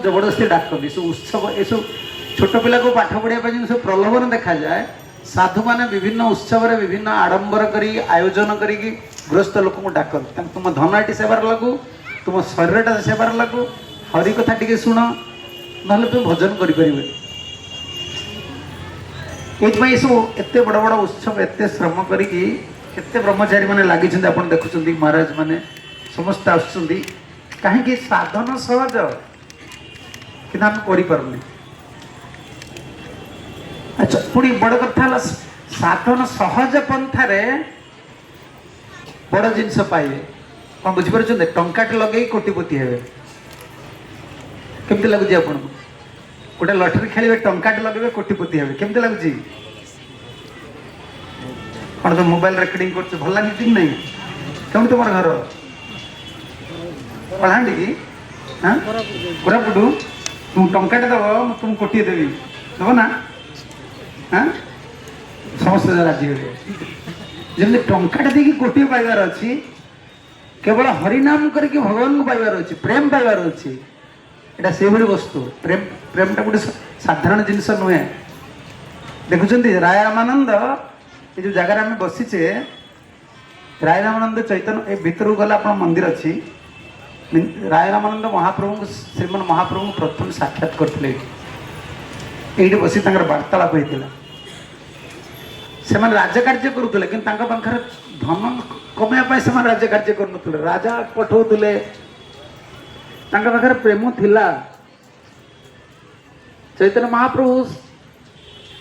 जबरदस्ती डाकती सब उत्सव ये सब छोट पिला को पाठ पढ़ाई जो सब प्रलोभन देखा जाए साधु मैंने विभिन्न उत्सव विभिन्न आडंबर करी आयोजन करी गृहस्थ लोक डाकती तुम धनटी सेवार लगू तुम शरीरटा सेवार लगू हरि कथा टी शुण ना तुम भजन करें ये सब एत बड़ बड़ उत्सव एत श्रम करी ब्रह्मचारी मैंने लगी आप देखुं महाराज मैंने समस्त आसुँच कहीं साधन सहज कि आम कर अच्छा पुणी बड़ कथा साधन सहज पंथार बड़ जिनस पाइबे कौन बुझीपार टंकाटे लगे कोटिपति हे केमती लगुच आप गोटे लटरी खेलिए टंकाटे लगे कोटिपति हे केमती लगुच कौन तो मोबाइल रेकर्डिंग कर भल लगे कि नहीं कौन तुम घर कलाहांडी कि हाँ कोरापुट तुम टंकाटे दब तुम कोटी देवी दब ना हाँ समस्त राजी हो जमी टंकाटे देखिए कोटी पाइबार अच्छी केवल हरिनाम करके भगवान को पाइबार अच्छी प्रेम पाइबार अच्छी एटा से भली वस्तु प्रेम प्रेमटा गोटे साधारण जिनस नुहे देखुं राय रामानंद ये जो जगार आम बसीचे राय रामानंद चैतन्य ए भीतर गला आप मंदिर अच्छी राय रामानंद महाप्रभु श्रीमन महाप्रभु प्रथम साक्षात करते ये बसी वार्तालाप होता से राज्यकार्य करुले कि धन कमाया से राज्यकार्य कर राजा पठाऊले पाखे प्रेम थिला चैतन्य महाप्रभु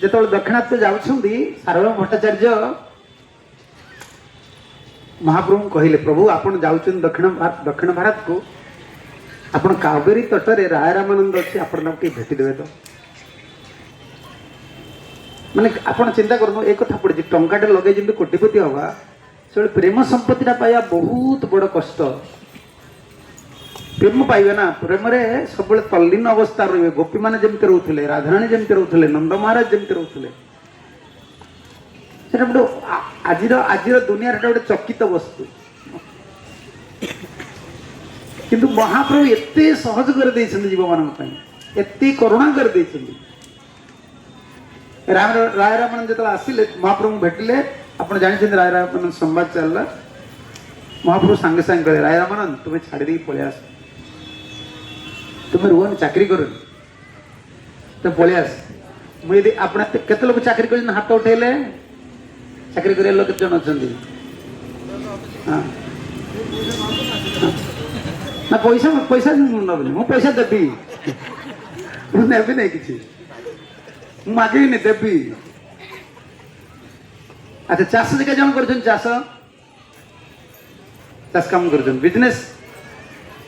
जो दक्षिणात्य जाऊँगी सार्वभौम भट्टाचार्य महाप्रभु कहले प्रभु आपन जाऊँ दक्षिण भारत को आपन कावेरी तटरे राय रामानंद अच्छी आप भेटिदेवे तो माने आपन चिंता करूँ एक कथा पड़ी टंकाटे लगे जमी कोटिपति हवा से प्रेम संपत्तिटा पाइबा बहुत बड़ कष्ट प्रेम पाइबे ना प्रेम सब तल्लीन अवस्था रे गोपी मैंने जमी रोते राधाराणी जमी रोते नंद महाराज जमी रोते गोटे आज दुनिया गोटे चकित वस्तु किंतु महाप्रभु एते सहज कर जीव मान एत करुणा कर राय रामानंद जो आसिले महाप्रभु भेटिले आप जानते राय रामानंद संवाद चलला महाप्रभु सांगे सांगे कहे राय रामानंद तुम्हें छाड़ी पलि आस तुम्हें रुहन चाकरी कर तो पलि आस मुझे आप केते लोग चाकरी कर हाथ उठेले चाकरी कर लोग केते जन अच्छा ना पैसा पैसा नबी मु पैसा देवी नेबी नहीं किसी मागे नहीं देवी अच्छा चाष के जन कर चाष चाष काम कर बिजनेस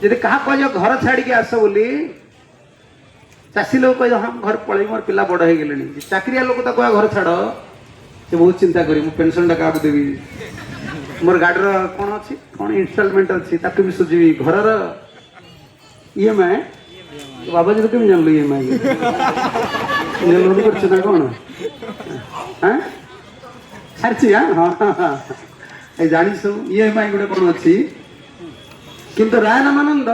जब क्या कह घर छाड़ी के आस बोली चाषी लोग कह हाँ घर पलि मोर पिला बड़ हो गले चाकरिया लोग तो कह घर छाड़ से बहुत चिंता करी मु पेंशन टा क्या देवी मोर गाड़ी कौन अच्छी कौन इनस्टॉलमेंट अच्छी ताकू भी सुझी घर ईएमआई बाबा जी कमी जानल ईएमआई लोन कर कौन हाँ सारी हाँ हाँ हाँ जानी सब ईएमआई गोटे कौन अच्छी किंतु राय रामानंद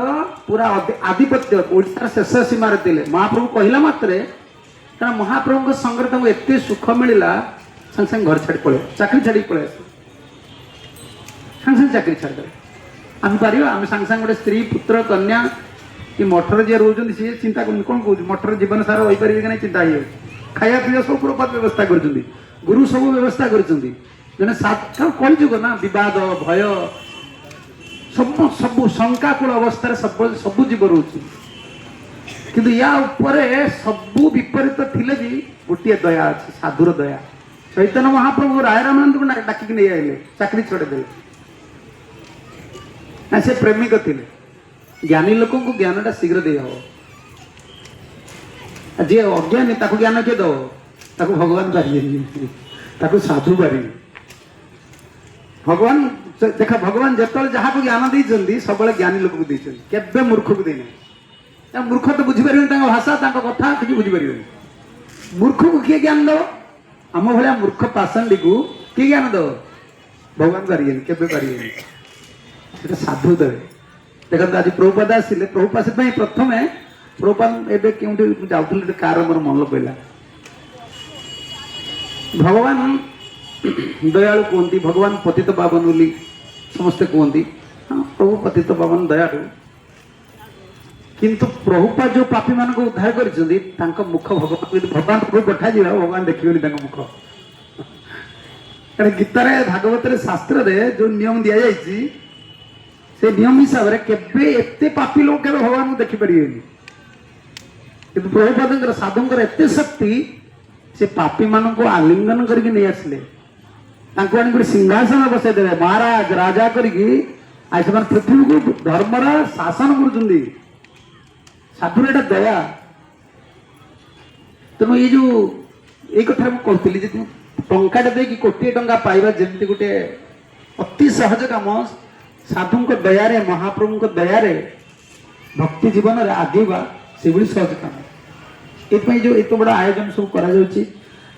पूरा आधिपत्य ओडिशार शेष सीमार थे महाप्रभु कहला मात्रे कारण महाप्रभु संगे एत सुख मिलला संग संग घर छाड़ी पड़े चाकरी छाड़ी पड़े संग संग चाकरी छाड़ आम पार आम सांगे सांगे गोटे स्त्री पुत्र कन्या कि मठर जी रोज सी चिंता कर कौन कौन मठर जीवन सारा हो पारे कि नहीं चिंता हो खाया पीवा सब पूरा व्यवस्था कर गुरु सब व्यवस्था कर कलजुग ना बद भय सब सब शंकाकूल अवस्था सब सब जीव रोचे किंतु या उपरे सबू विपरीत थिले भी गोटे दया अच्छी साधुर दया चैतन्य महाप्रभु राय रामानंद को डाकिक नहीं आइले चाकरी छड़ेदे ना से प्रेमिक थे ज्ञानी लोक को ज्ञानटा शीघ्र दे हम जी अज्ञानी ज्ञान किए दब ताको भगवान पारे साधु पारे भगवान देखा भगवान जो जहाँ को ज्ञान देते सब ज्ञानी लोक के मूर्ख को देना मूर्ख तो बुझीपारे भाषा कथा किसी बुझीपारे मूर्ख को किए ज्ञान दब आम भाया मूर्ख पाषाणी को किए ज्ञान दब भगवान पारे के पारे साधु देवे देखते आज प्रभुपाद आसिले प्रभुपाद प्रथम प्रभुपाद एबे केउठी जाउथले कार मोर मन पइला भगवान दयालु कहती भगवान पतित पावन बोली समस्ते कहती हाँ प्रभु पतित पावन दयालु किंतु प्रभुपाद जो पापी मान को उद्धार कर मुख भगवान को पठा जा भगवान देखिए मुख कारण गीतार भागवत शास्त्र रे जो नियम दि जाइए से नियम हिसाब से केबे एते पापी लोग के भगवान को देखिपारे कि प्रभुपाद साधुंकर एते शक्ति से पापी मान को आलिंगन करके नहीं आसले आनी सिंहासन बसईदे महाराज राजा करके आज से पृथ्वी को धर्मर शासन कर साधुर एटा दया तेणु ये जो ये कथा कहती टाटा दे कोटे टंका पाइबा जमी गोटे अति सहज कम साधु दया महाप्रभु दया भक्ति जीवन में आगेवा से सहज कम ये जो एत बड़ा आयोजन सब कर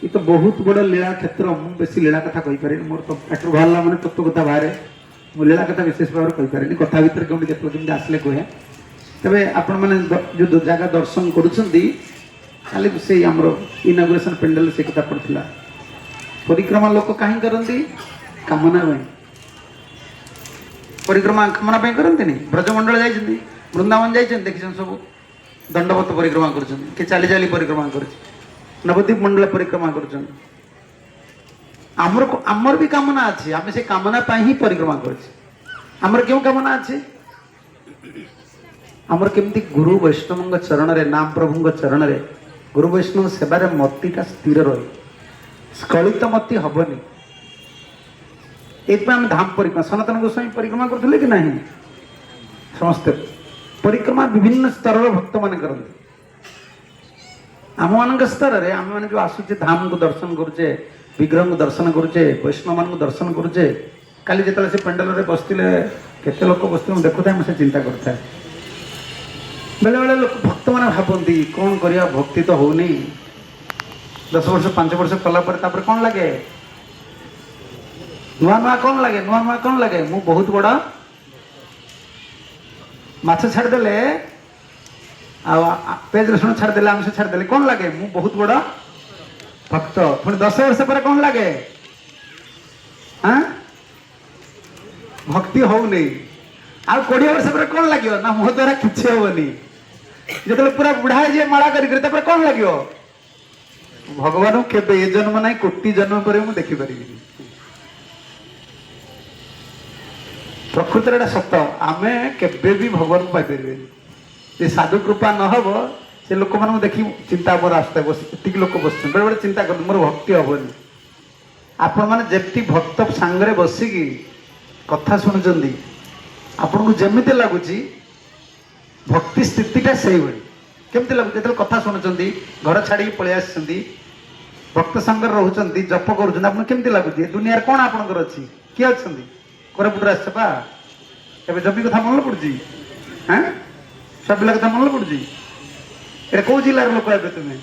तो बहुत बड़ लीला क्षेत्र मुझे बेसी लीला कथा कहीपर मोर तो पेटर बाहर मैंने तत्व कथा बाहर मुझे लीला कथा विशेष भाव में कहीपर कथा भितर कौन केत आसले कहे तेरे आपण मैंने जो जगह दर्शन करी से आम इनागुरेसन पेंडल से कथा पड़ा परिक्रमा लोक कहीं करती कामना परिक्रमा कामना करते ब्रजमंडल जाइए वृंदावन जाइए देखी सब दंडवत परिक्रमा कर चाली चाली परिक्रमा कर नवद्वीप मंडल परिक्रमा कर आमर भी कामना अच्छे आम से कामना ही परिक्रमा कर क्यों कामना अच्छे आमर केमती गुरु वैष्णव चरण रे नाम प्रभु चरण रे गुरु वैष्णव सेवार मतीटा स्थिर रही स्खलित मती हबनी एम धाम परिक्रमा सनातन गोस्वामी परिक्रमा करते कि नहीं समस्ते परिक्रमा विभिन्न स्तर भक्त मान करते आम मान स्तर में आम मैंने जो आसुचे धाम को दर्शन करुचे विग्रह को दर्शन करुचे वैष्णव मान दर्शन करुचे काली जो से पेंडल में बसते केते लोक बसते देखुता मुझे चिंता करता है बेले बेले लोक भक्त मैंने भावती कौन करिया भक्ति तो होनी 10 वर्ष 5 वर्ष कलापर कौन लगे नुआ नुआ कौन लगे नुआ नुआ कौन लगे मु बहुत बड़ा माछ छाड़देले पेज रसुण छाड़देले आमस छाड़देले कौन लगे मु बहुत बड़ा भक्त पुणी 10 वर्ष पर कौन लगे हाँ भक्ति हो नहीं आ 20 वर्ष पर कौन लगे ना मो द्वारा किसी हेनी जो पूरा बुढ़ा जी माला कर कौन लगे भगवान केबे ए जन्म ना कोटि जन्म पर मुझे देखिपारि प्रकृति एटा सत आम केबे भी भगवान को पाइपर साधु कृपा नहब से लोक मान देखी चिंता पर आसता है लोक बस बड़े बड़े चिंता कर मोर भक्ति हेनी आपण मैंने जमी भक्त सांगे बसिकी कथा शुणुंट आपन को जमी लगुच भक्ति स्थितिटा से केमती लगुच जो कथा शुणुंट घर छाड़ी पलि आस भक्त संग रोचे जप करमती लगुच दुनिया कौन आपंकर अच्छी किए अच्छा कोरापुटर आसपा ए जमी कथा मन पड़ी हाँ सब पिला कथा मन पड़ी ये कौ जिलार लोक ए तुम्हें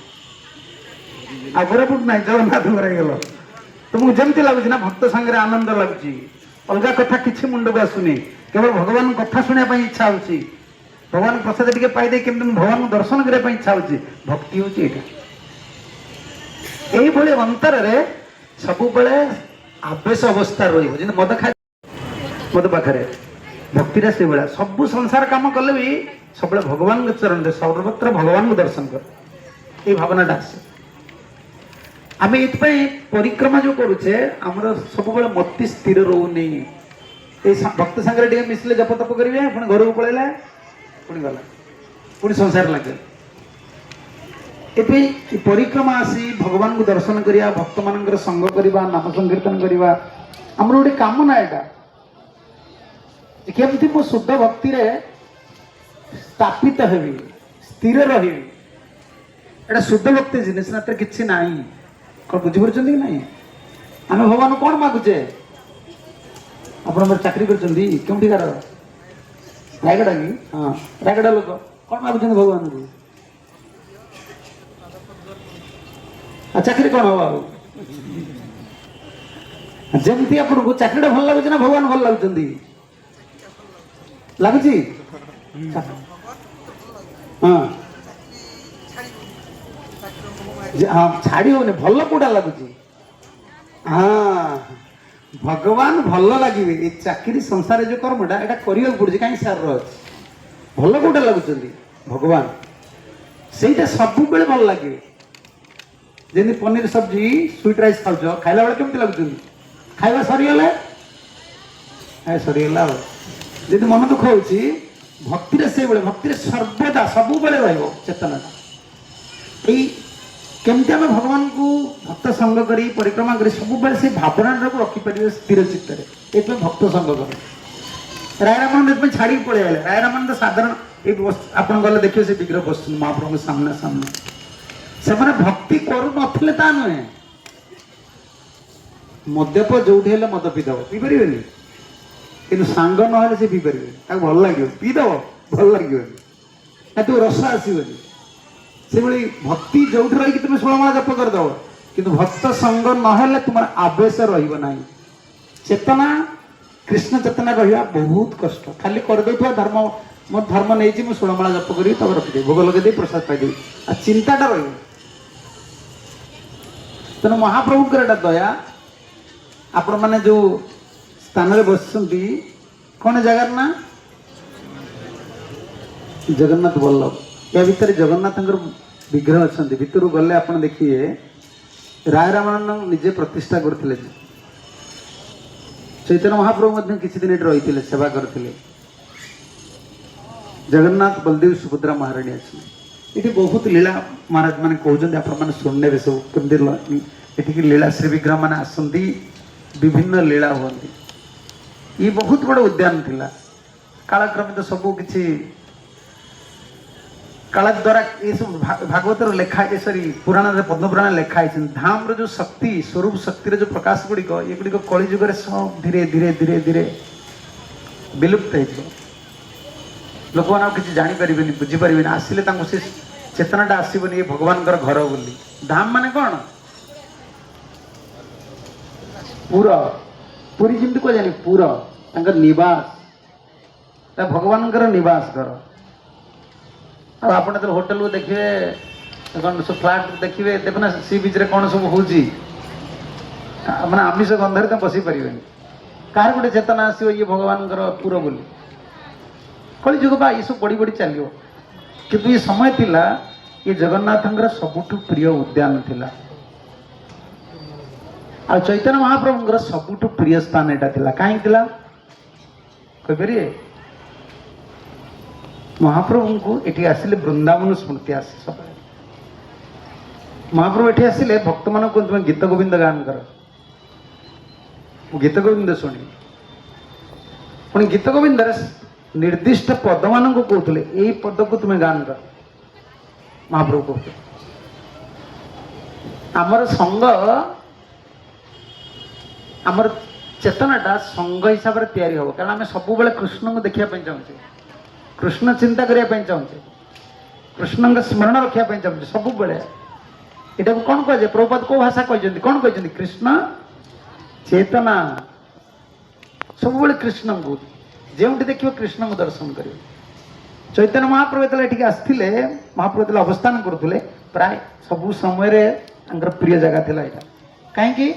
आ कोरापुट ना जगन्नाथ गल तुमको जमी लगुच ना भक्त संगे आनंद लगुच अलग कथा किसी मुंड को आसुनी केवल भगवान कथा शुणा इच्छा होची भगवान प्रसाद टे पाई केमती भगवान को दर्शन करने इच्छा होची भक्ति होची यही अंतर सब बड़े आवेश अवस्था रही मद खा मद पाखे भक्तिटा से भाया सब संसार काम कले भी सब भगवान चरण सर्वत्र भगवान को दर्शन कर ये भावनाटा आसे आम ये परिक्रमा जो करुचे आमर सब मती स्थिर रोनी भक्त सागर मिसले जप तप करेंगे पुणी घर को पलैला पुणी गला पुणी संसार लगे ये परिक्रमा आसी भगवान को दर्शन करिया भक्त मान संग करवा नाम संकीर्तन करवा आमर गोटे कामना यहाँ केमती मो शुद्ध भक्ति रे स्थापित हेबी स्थिर रही एटा शुद्ध भक्ति जिनिस ना किसी ना कौन बुझीपार कि नहीं आम भगवान कौन मागुचे आप चाकरी कर रायगड़ा कि हाँ रायगड़ा लोक कौन मागुच भगवान को चाकरी कौन हम जमती आपको चाकरी भल लगुच ना भगवान भल लगुच लगुच हाँ हाँ छाड़ी होने भल कौटा लगुच हाँ भगवान भल लगे ये चाकरी संसार जो कर्मटा यहाँ करने पड़े कहीं सार भल कौटा लगुच भगवान से सब बेले भल लगे जमी पनीर सब्जी स्वीट राइस खाऊ खाला बेले केमती लगुच खाଇବା सरीगला सरीगला जी मन दुख हो भक्ति से भक्ति सर्वदा सब बेले चेतना केमती आम भगवान को भक्त संग करी परिक्रमा करी सब बेले से भावना को रखिपर स्थिर चित्त ये भक्त संग कर रायरामान छाड़ी पड़े रायरामान तो साधारण ये आप गले देखिए से विग्रह बस महाप्रभु सामने सामने से मैंने भक्ति करू नथिले ता नुहे मद्यप जो मद पीदब पीपर कि सांग ना से पीपर भल लगे पीदब भल लगे तू रस आसबनी से भक्ति जो रही तुम 16 माला जप करदेव कि भक्त संग ना तुम आवेश रहा चेतना कृष्ण चेतना रहा बहुत कष्ट खाली करदे धर्म मो धर्म नहीं 16 माला जप करी तब रखिदे भोग लगे प्रसाद पाई आ चिंताटा रही तेना महाप्रभु एटा दया आपण मैंने जो स्थान में बस कौन जगार ना जगन्नाथ बल्लभ या भितर जगन्नाथ विग्रह अच्छा भितर गले आप देखिए राय रामानंद निजे प्रतिष्ठा करते चैतन्य महाप्रभु किसी दिन रही सेवा करते जगन्नाथ बलदेव सुभद्रा महाराणी अच्छी ये बहुत लीला महाराज मैंने कहते आप शुणे सब कमी लीला श्री विग्रह मैंने आसती विभिन्न लीला हुई ये बहुत बड़ा उद्यान थिला कालक्रम तो सब किसी काल द्वारा ये सब भागवत लेखा सरी पुराण पद्मपुराण लेखाई धाम जो शक्ति स्वरूप शक्ति जो प्रकाश गुड़िक ये गुड़िक कलिजुग सब धीरे धीरे धीरे धीरे विलुप्त हो लोक मैंने किसी जापर बुझीपर आसिले से चेतनाटा आसबनी ये भगवान घर बोली धाम माने कौन पुर पुरी जमी कह जानी पुर निवास भगवान निवास घर आप होटेल को देखिए कौन सब फ्लाट देखिए देखना सी बीच रे कौन सब हो माने आमिष गंधरे तुम बसी पारे कह गोटे चेतना आसो ये भगवान पुर बोली कली जुग बा ये सब बढ़ी बढ़ी चलो किंतु ये समय थिला ये जगन्नाथ सबुठु प्रिय उद्यान थिला आ चैतन्य महाप्रभु सबुठु प्रिय स्थान यहाँ कहीं कहीपर महाप्रभु को ये आसिले वृंदावन स्मृति आसे सब महाप्रभु ये आसिले भक्त मान को तुम गीत गोविंद गान कर गीत गोविंद शुणी पुणी गीत गोविंद निर्दिष्ट पद मान को कहते यही पद को तुम्हें गान कर महाप्रभु कहते आमर संग आमर चेतनाटा संघ हिसाब से तैयारी हम कारण आम सब बेले कृष्ण को देखापी चाहूँ कृष्ण चिंता करने चाहूँ कृष्ण स्मरण रखापी चाहूँ सब बेले यहाँ कौन कहे प्रभुपाद को भाषा कहते कौन कहते कृष्ण चेतना सब बेले कृष्ण को जो देखिए कृष्ण को दर्शन कर चैतन्य महाप्रभु ये आसते महाप्रभु अवस्थान करुले प्राय सब समय प्रिय जगह थी यहाँ कहीं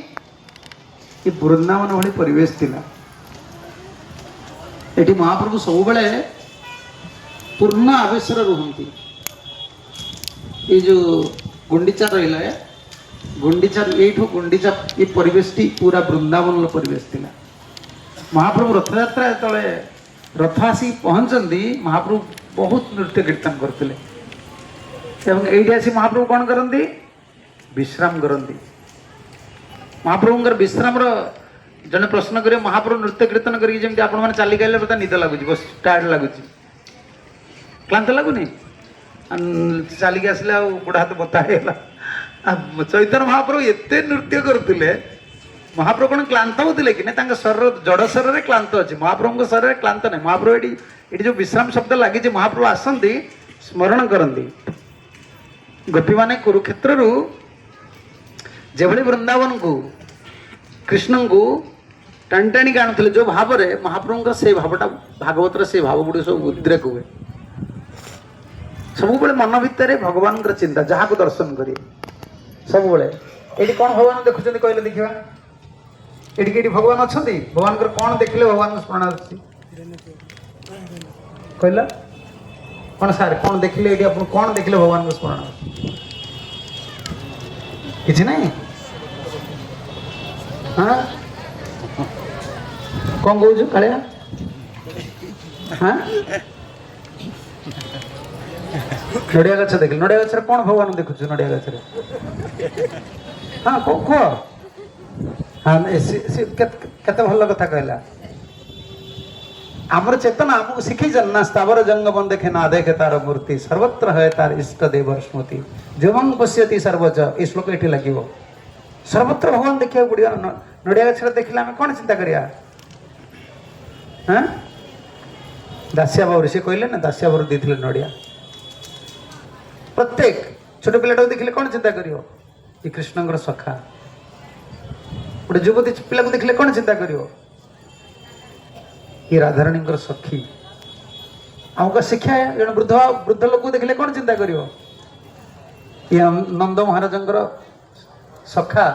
ये वृंदावन भाई परिवेश थिला ये महाप्रभु सब बेले पूर्ण आवेश रुहति ये जो गुंडीचा रहा है गुंडीचा यू गुंडीचा ये परिवेश टी पूरा वृंदावन परिवेश थिला महाप्रभु रथयात्रा जो रथ आसी पहुँचती महाप्रभु बहुत नृत्य कीर्तन करते ये आसी महाप्रभु कौन करती विश्राम करती महाप्रभु विश्राम जड़े प्रश्न करें महाप्रभु नृत्य कीर्तन करके आप चली गए बता निद लगुच बस टायर्ड लगुच क्लांत लगुनि चलिक आसले गोड़ हाथ बता चैतन्य महाप्रभु एत नृत्य करते महाप्रभु कौन क्लांत होते कि नहीं शरीर जड़ शरीर में क्लांत अच्छे महाप्रभु शरीर में क्लांत नहीं महाप्रभु ये जो विश्राम शब्द लगी महाप्रभु आसती स्मरण करती गोपी माने कुरुक्षेत्र जो वृंदावन को कृष्ण को टाणी टाणी आनुले जो भाव में महाप्रभु से भावटा भागवत से भाव गुड़ सब उद्रेक हुए सब मन भितर भगवान चिंता जहाँ को दर्शन करें सब बेले ये कौन भगवान देखुं कहले देखा ये भगवान अच्छा भगवान कौन देखिले भगवान स्मरण आस कहला कौन सार कौन देखिले ये आप कौन देखिले भगवान स्मरण किसी नहीं हाँ कौन कहू कालिया हाँ नड़िया गछ देख नड़िया गछ कौन भगवान देखु नड़िया गछ हाँ कह हाँ केते भल कथा कहला आमर चेतना आमको शिखी ना स्थावर जंगम देखे ना देखे तार मूर्ति सर्वत्र है तार इष्ट देव स्मृति जवं पश्यति सर्वज ये श्लोक ये लगे सर्वत्र भगवान देखा पड़ो नड़िया गछ देखिले आम कौन चिंता करिया हाँ दासिया बाबू से कहले ना दासिया बाबू देते नड़िया प्रत्येक छोट पिलाटा देखिले कौन चिंता करियो ये कृष्णଙ୍କର सखा गोटे युवती पिला को देखिले कौन चिंता करियो ये राधाराणी सखी आमको शिक्षा जन वृद्ध वृद्ध लोक देखिले कौन चिंता करियो ये नंद महाराज सखा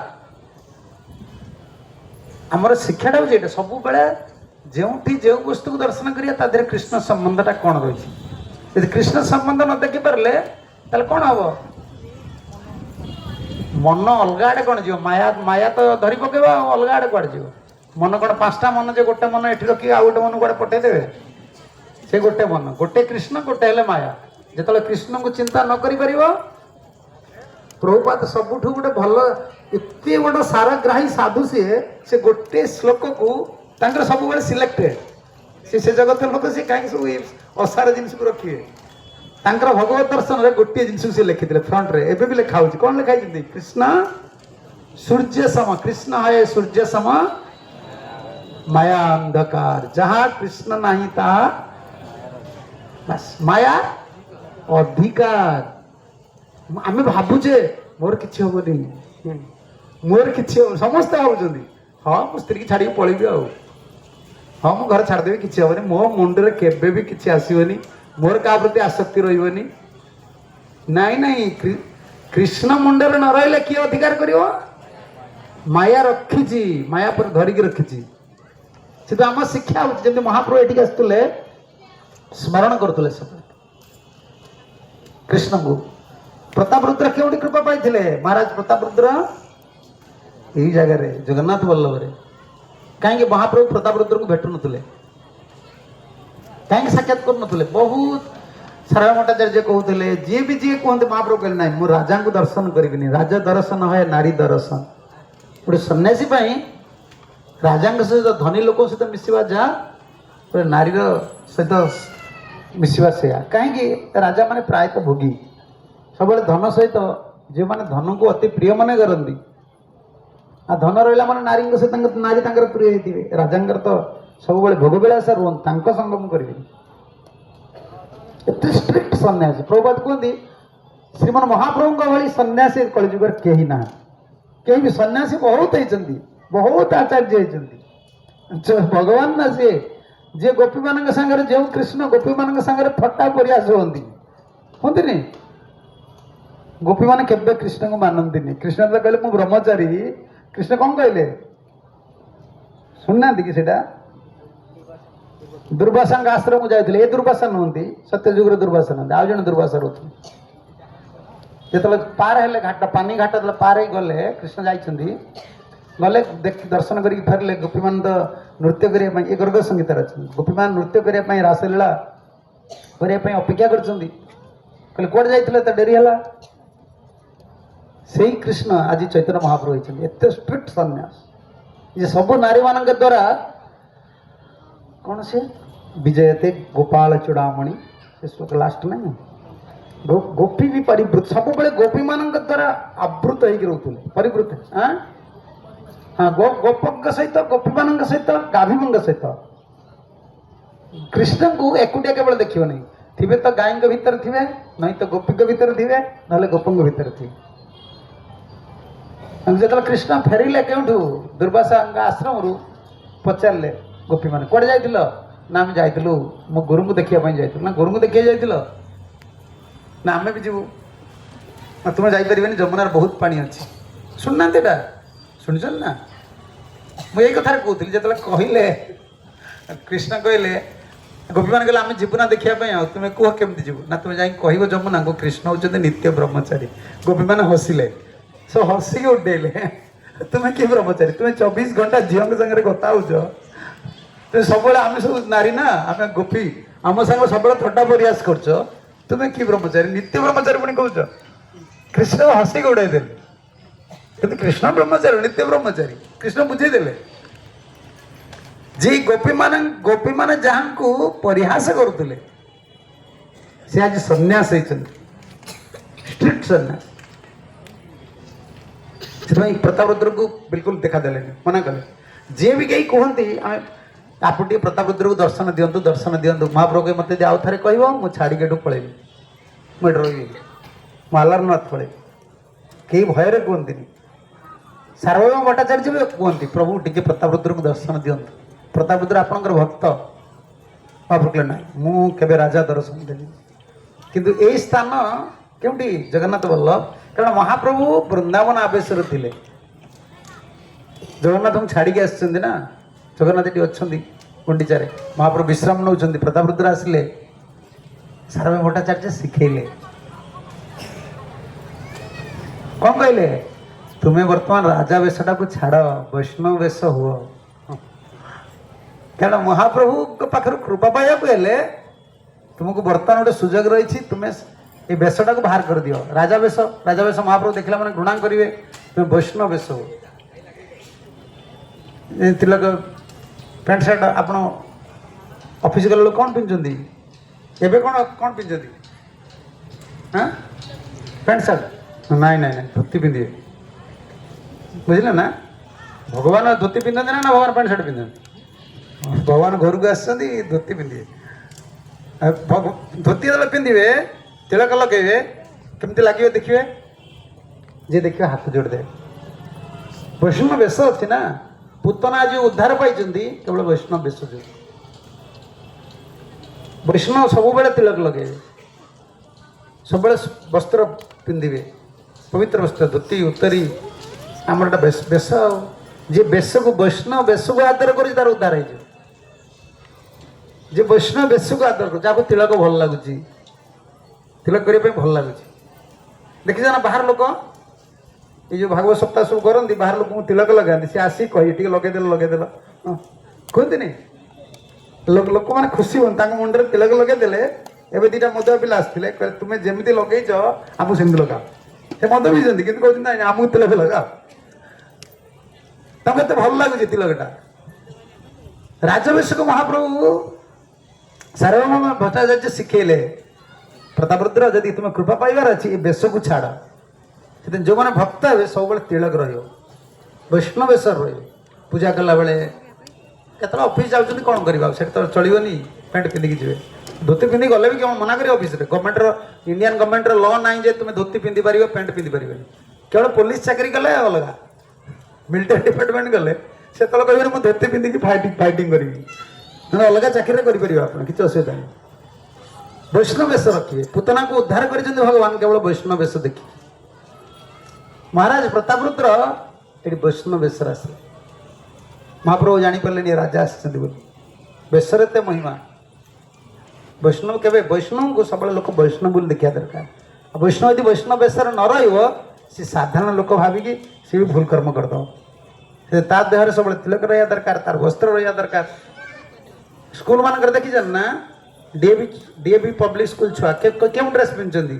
आमर शिक्षाटा हूँ सब बेले जो वस्तु को दर्शन करिया कृष्ण संबंधटा कौन रही यदि कृष्ण संबंध न देखी पारे ताले कौन हम मन अलग आड़े कौन जीव माया माया तो धरी पकेबा अलग आड़े कौन जीव मन कौन पांचटा मन जो गोटे मन ये रखी आउ गोटे मन कौन पठेदेवे से गोटे मन गोटे कृष्ण गोटे हेले माया जो कृष्ण को चिंता न करि परिबो प्रभुपाद सबुठू गोटे भल एत बड़ सारग्राही साधु से गोटे श्लोक को सब सिलेक्टेड से जगत लोक से कहीं सब असार जिन को रखिए भगवत दर्शन में गोटे जिन से लिखी फ्रंट रे एबे भी लिखा होची कौन लिखाई कृष्ण सूर्य सम कृष्ण है सूर्य सम माया अंधकार जहाँ कृष्ण नहीं ता बस माया अधिकार आम भावुचे मोर कि हेनी मोर कि समस्ते भावुं हाँ मो स्त्री की छाड़ी पलैबी आ हाँ मु घर छाड़देवी किसी हेनी मो मुंडे केबे भी किसी आसवनी मोर क्या प्रति आसक्ति रही नाई नाई कृष्ण मुंडे न रही किए अधिकार कर माया रखी माया पर धरिकी रखी से तो आम शिक्षा जमी महाप्रभु ये आसुले स्मरण करुले सब कृष्ण को प्रतापरुद्र क्यों कृपा पाई महाराज प्रतापरुद्र यही जगह जगन्नाथ वल्लभ रे कहीं महाप्रभु प्रतापरुद्र को भेटु नुले कहीं साक्षात कर बहुत सारा भट्टाचार्य कहते जी भी जी कहते महाप्रभु कहले ना मु राजा को दर्शन करी राजा दर्शन है नारी दर्शन गोटे सन्यासी राजा सहित धनी लोक सहित मिसवा जा नारी सहित मिसवा से कहीं राजा माने प्रायतः भोगी सब धन सहित जो मैंने धन को अति प्रिय मन करती आ धन रहा मैंने नारी सहित नारी प्रिय होते राजा तो सब भोग विलास रुहन संगम करेंगे एत स्ट्रिक्ट सन्यासी प्रभुपाद कहते श्रीमान महाप्रभु भाई सन्यासी कलिजुगर कहीं ना कहीं भी सन्यासी बहुत होती बहुत आचार्य होती भगवान ना सी जे गोपी मान सागर जो कृष्ण गोपी मान सागर फटा प्रयास हमें नहीं गोपी मान के कृष्ण को मानती कृष्ण तो कहले मु ब्रह्मचारी कृष्ण कौन कहले सुनना कि सेटा दुर्वासा आश्रम जाते ये दुर्वासा नुहति सत्यजुगर दुर्वासा नुहति आउ जन दुर्वासा रोच जो पार हेले घाट पानी घाट पार ही गले कृष्ण जाइए गले दर्शन कर फेरले गोपी मान तो नृत्य करने ये गर्ग संगीतार अच्छे गोपी मान नृत्य करने रासलीला करने अपेक्षा कर कौन जाते डेरी है से कृष्ण आज चैतन्य महाप्रभु होती एत स्ट्रिक्ट सन्यास ये सब नारी मान द्वारा कौन से विजयते गोपाल चूड़ामणि से श्लोक लास्ट नहीं गोपी भी परिवृत सब बड़े गोपी मान द्वारा आवृत होते परिवृत हाँ हाँ गोप सहित गोपी मान सहित गाभीमंग सहित कृष्ण को एकुटिया केवल देखिए नहीं थे तो गाय भितर थे नहीं तो गोपी भितर थे ना गोपों भितर थे जो कृष्ण फेरिले क्यों दुर्वासा आश्रम रू पचारे गोपी मान कौड़े जाइल ना आम जाइलु मो गुरु को देखा जाइल ना गुरु को देखा जाइल ना आम भी जीवु तुम जापरि जमुनार बहुत पानी अच्छी शुणुना एटा शुणुन ना मुझे कथार कहती जो कहले कृष्ण कहले गोपी मैंने कहले आम जीवु ना देखापी तुम्हें कह केमती जीव ना तुम जा कह जमुना को कृष्ण होते नित्य ब्रह्मचारी गोपी मैंने हसिले सो हसिक उडेले तुम्हें किए ब्रह्मचारी तुम्हें 24 घंटा झील सागर कथा हो तुम सब आम सब नारी ना आम गोपी आम सांग सब थट्टा प्रयास करछ तुम्हें कि ब्रह्मचारी नित्य ब्रह्मचारी पुणी कह कृष्ण हसिक उड़ाई देले कि कृष्ण ब्रह्मचारी नित्य ब्रह्मचारी कृष्ण बुझेदेले जी गोपी माने जहाँ को परिहास करुले से आज सन्यास स्ट्रिक्ट सन्यास से प्रतापरुद्र को बिल्कुल देखा देले मना कले जी भी कहीं कहती आप प्रतापरुद्र को दर्शन दिंतु महाप्रभु के मत आउ थे कह मुझे छाड़ी पलैबी मुझे रही आलारनाथ पलैबी कई भयर कहती सार्वभौम भट्टाचार्य भी कहती प्रभु टी प्रतापरुद्र को दर्शन दिंतु प्रतापरुद्र आपणकर भक्त महाप्रभु ना मुझे राजा दर्शन देवी किंतु यही स्थान क्योंकि जगन्नाथ वल्लभ कारण महाप्रभु वृंदावन आवेश थे जगन्नाथ को छाड़ी आसना जगन्नाथ ये अच्छा गुंडीचारे महाप्रभु विश्राम नौ प्रतापरुद्र आसिले सार्वभौम भट्टाचार्य शिखेले कौन कहले तुम्हें वर्तमान राजा वेशटा को छाड़ वैष्णव वेश हुआ क्या महाप्रभु पाखर कृपा पाइबा हेले तुमको बर्तमान गोटे सुजोग रही तुम्हें ये वेशटा को बाहर कर दियो राजा वेश महाप्रभु देखला मैंने घृणा करेंगे तुम्हें वैष्णव वेश हो तिलक पैंट सार्ट आप ऑफिस गला लोग कौन पिंधुंदी एबे कौन पिंधुंदी हाँ पैंट सार्ट नाई नाई नाई धोती पिंधे बुझे ना भगवान धोती पिंधते ना भगवान पैंट सार्ट पिंधते भगवान घर को आसती धोती पिंधे धोती जो पिंधे तिलक लगे केमती लगे देखिए जे देखिए हाथ जोड़दे वैष्णव वेश अच्छी ना पूतना आज उद्धार पाई केवल वैष्णव वेश जो वैष्णव सब तिलक लगे सब वस्त्र पिंधे पवित्र वस्त्र धोती उत्तरी आमर वेश जे वेश को वैष्णव वेश को आदर कर तार उद्धार हो जे वैष्णव वेश को आदर कर जहाँ तिलक भल लगुच तिलक करने भल लगुच देखी ना बाहर लोक ये जो भागवत सप्ताह सब करती बाहर लोक तिलक लगाती सी आसिक कहे लगेदेल कहते नहीं लोक मैंने खुशी हूँ मुंडे तिलक लगेदेले एवं दुटा मदुआ पिला आसते तुम्हें जमी लगेच आमको सेमती लगाओ से मद पीछे कि कहते आमको तिलक लगाओ तक भल लगुच तिलकटा राजवेश को महाप्रभु सार्वभौम भट्टाचार्य शिखेले प्रतापरुद्र जदि तुम्हें कृपा पाइबार अच्छी वेश को छाड़ से जो मैंने भक्त हे सब तिलक रैष्णव वेश पूजा कला बेले केत ऑफिस जाऊँ कौन करवा से तो चलनी पैंट पिंधिकी जी धोती पिंधि गले भी कौन मना कर office government Indian government law ना जे तुम्हें धोती पिंधि पार पैंट पिंधि पारे केवल पुलिस चाकरी कले अलग मिलिटारी डिपार्टमेंट गले से कह धोती पिंधिकी फाइटिंग करी अलग चाकरी करेंगे आप किसी असुविधा नहीं वैष्णव वेश रखिए पूतना को उद्धार कर भगवान केवल वैष्णव वेश देखिए महाराज प्रतापरुद्र ये वैष्णव वेश आसे महाप्रभु जापारे राजा आसते वेशर ते महिमा वैष्णव के वैष्णव को सब लोक वैष्णव बोली देखा दरकार वैष्णव यदि वैष्णव वेशर न सी साधारण लोक भाविकी सी भी भूल कर्म करदे तार देह सब तिलक रहा दरकार तार वस्त्र रहा दरकार स्कूल मानक देखी जान ना डीएवी पब्लिक स्कूल छुआ क्यों ड्रेस पिंधुंट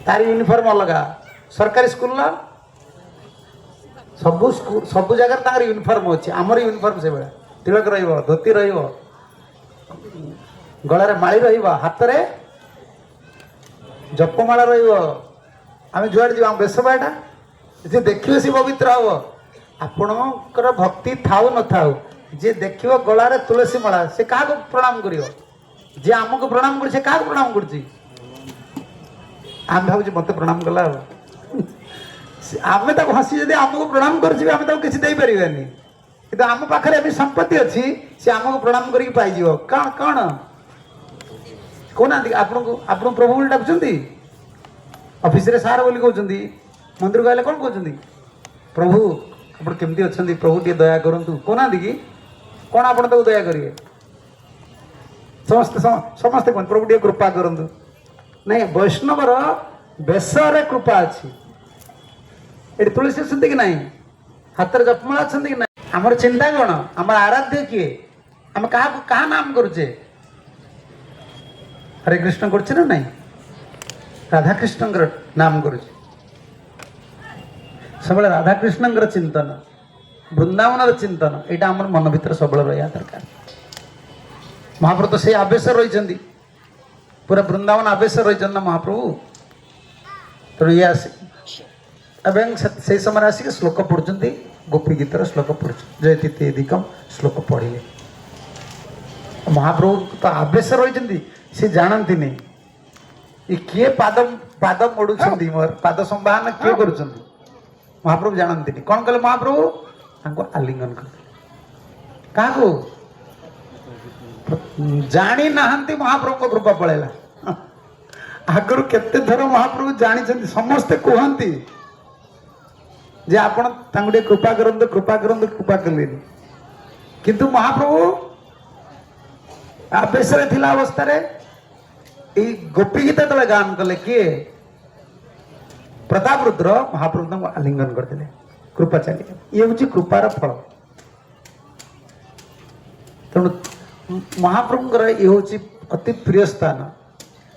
तार यूनिफॉर्म अलग सरकारी स्कूल सब जगह यूनिफॉर्म अच्छी आमर यूनिफॉर्म से भाया तिलक धोती गलार माली हाथ में जपमाला आम जुआड़ जी बेस बाटा जे देखिए सी पवित्र हम आपणकर भक्ति थाऊ न थाऊ जे देखियो गलार तुलसी माला से क्या प्रणाम करियो जे आमको प्रणाम कर क्या प्रणाम कर आम भाव मत प्रणाम कला आम तक हसी जब आमको प्रणाम कर किसी दे पारानी कि आम पाखे अभी संपत्ति अच्छी सी आमको प्रणाम करके पाइज कौन कौन कहना आपन प्रभु बोली डाकुंट ऑफिस रे सार बोली कहउछंदी मंदिर को आइले कोन कहउछंदी प्रभु आपण केमती अछंदी प्रभु टी दया करंतु कोना दिकी कोन आपण तो दया करिवे समस्त समस्त कोन प्रभु टी कृपा करंतु नहीं वैष्णवर बेसरे कृपा अछि एटी तुलसी अछंदी कि नहीं हाथ रे जपमाला अछंदी कि नहीं हमर चिंता कोन हमर आराध्य किए हम कहा नाम करुचे हरे कृष्ण करछे ना नहीं राधा कृष्ण नाम करुचे सब राधा कृष्ण चिंतन वृंदावन चिंतन यहाँ आम मन भर सब रहा दरकार महाप्रभु तो से आवेश रही पूरा वृंदावन आवेश रही महाप्रभु तेणु ये से समय आसिक श्लोक पढ़ुं गोपी गीतर श्लोक पढ़ु जयतीकम श्लोक पढ़िले महाप्रभु तो आवेश रही सी जानती नहीं ये किए पाद पाद मोड़ू मोर पाद संवाहन किए कर महाप्रभु जानती नहीं कौन कले महाप्रभु आलिंगन कर क्या जानी नहांती महाप्रभु को कृपा पड़ेगा आगर केते थर महाप्रभु जानी समस्ते कहती जे आपण तांगुडे कृपा करंतु कृपा करंतु कृपा कले किंतु महाप्रभु आवेश थिला अवस्था रे गोपी गीता तले गान कले किए प्रताप रुद्र महाप्रभु आलिंगन करते कृपा चली ये हूँ कृपार फल तेणु महाप्रभुଙ୍କର ये हूँ अति प्रिय स्थान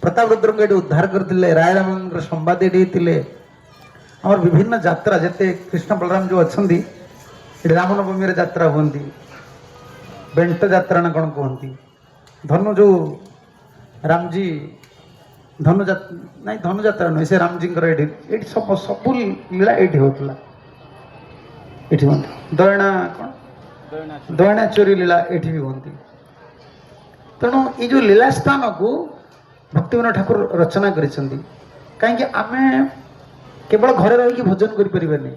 प्रताप रुद्र को ये उद्धार करते राय राम संवाद ये आम विभिन्न यात्रा जिते कृष्ण बलराम जो अच्छा रामनवमी यात्रा हमें बेंट यात्रा ना कौन कहती धनु जो रामजी धनु नहीं धनु यात्रा नुहे से रामजी ये सब सब लीला ये होता दयना कौन दयना चोरी लीला ये भी होती तेणु ये जो लीला स्थान को भक्तिविनोद ठाकुर रचना करिसेंती कहीं आमे केवल घरे रही भोजन करें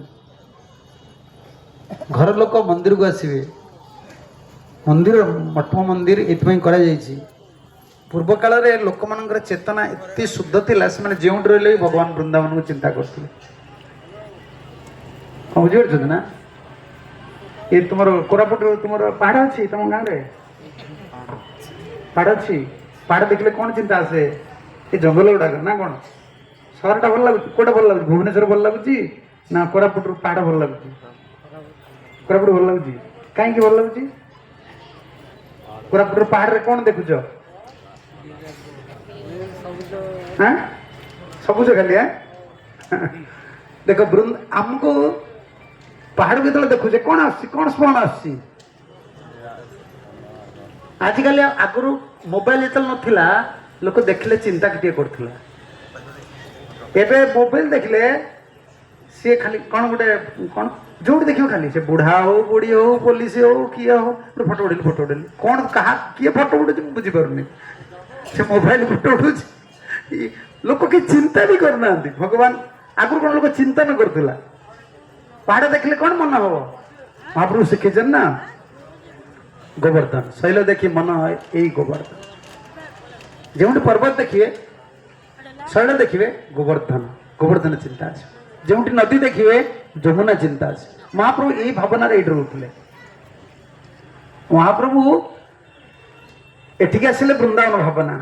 घर लोक मंदिर को आसवे मंदिर मठ मंदिर ये पूर्व काल में लोक मान चेतना एत शुद्ध थिला से जो रही भगवान वृंदावन को चिंता करते बुझीपार ना ये तुम कोरापुट तुम पहाड़ अच्छी तुम गाँव में पहाड़ अच्छी पहाड़ देखले कौन चिंता आसे ये जंगल गुड़ाक ना कौन सहरटा भल लगुच कौटा भल लगुच भुवनेश्वर भल लगुच ना कोरापुट पहाड़ भल लगुच कोरापुट भल लगुच कहीं भल लगुच कोरापुट पहाड़ रे कौन देखुच हाँ सबुज खाली देख वृंद आमको पहाड़ जो देखुचे कौन कौन स्मरण आसी आजिकल आगुरी मोबाइल जो नाला लोक देखले चिंता किए करथिला एबे मोबाइल देखले सी खाली कौन गोटे कौन जो देखियो खाली से बुढ़ा हो बुढ़ी हो पुलिस हो किए हो फोटो उठेली कौन कहा किए फोटो उठे बुझीपारे से मोबाइल फोटो उठू लोक कि चिंता भी करना भगवान आगुरी कौन लोक चिंता न करथिला पहाड़ देखले कौन मन हम महाप्रभु शिखेचन ना गोवर्धन शैल देखी मन यही गोवर्धन जो पर्वत देखिए शैल देखिए गोवर्धन गोवर्धन चिंता अच्छे जो नदी देखिए जमुना चिंता अच्छे महाप्रभु यही भावना ये रोते महाप्रभु एठिक आसिले वृंदावन भावना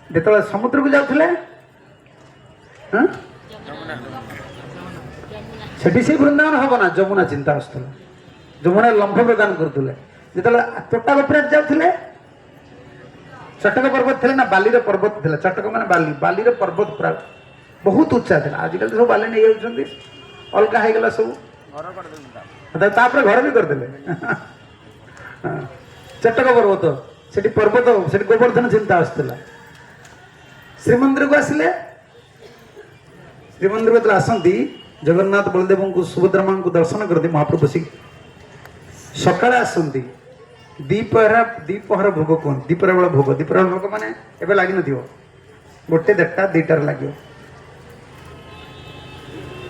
जो समुद्र को जाते से वृंदावन भावना जमुना चिंता आसला जमुना लंफ प्रदान करते जो तोटा गोपीनाथ जाते चटक पर्वत थे ना बाली पर्वत थे चटक मान बाली बाली पर्वत पूरा बहुत उच्चा था आजिकल सब बाली नहीं जाऊँगी अलग होगला सब घर भी करदे चटक पर्वत से पर्वत से गोवर्धन चिंता आसला श्रीमंदिर को आसिले श्रीमंदिर को आसती जगन्नाथ बलदेव को सुभद्रा मां को दर्शन करते महाप्रभु सकाଳେ आसती दीपहर भोग कौन दीपर बेला भोग दीपर भोग माने एबे लागी नथियो गोटे देड़टा दीटार लगे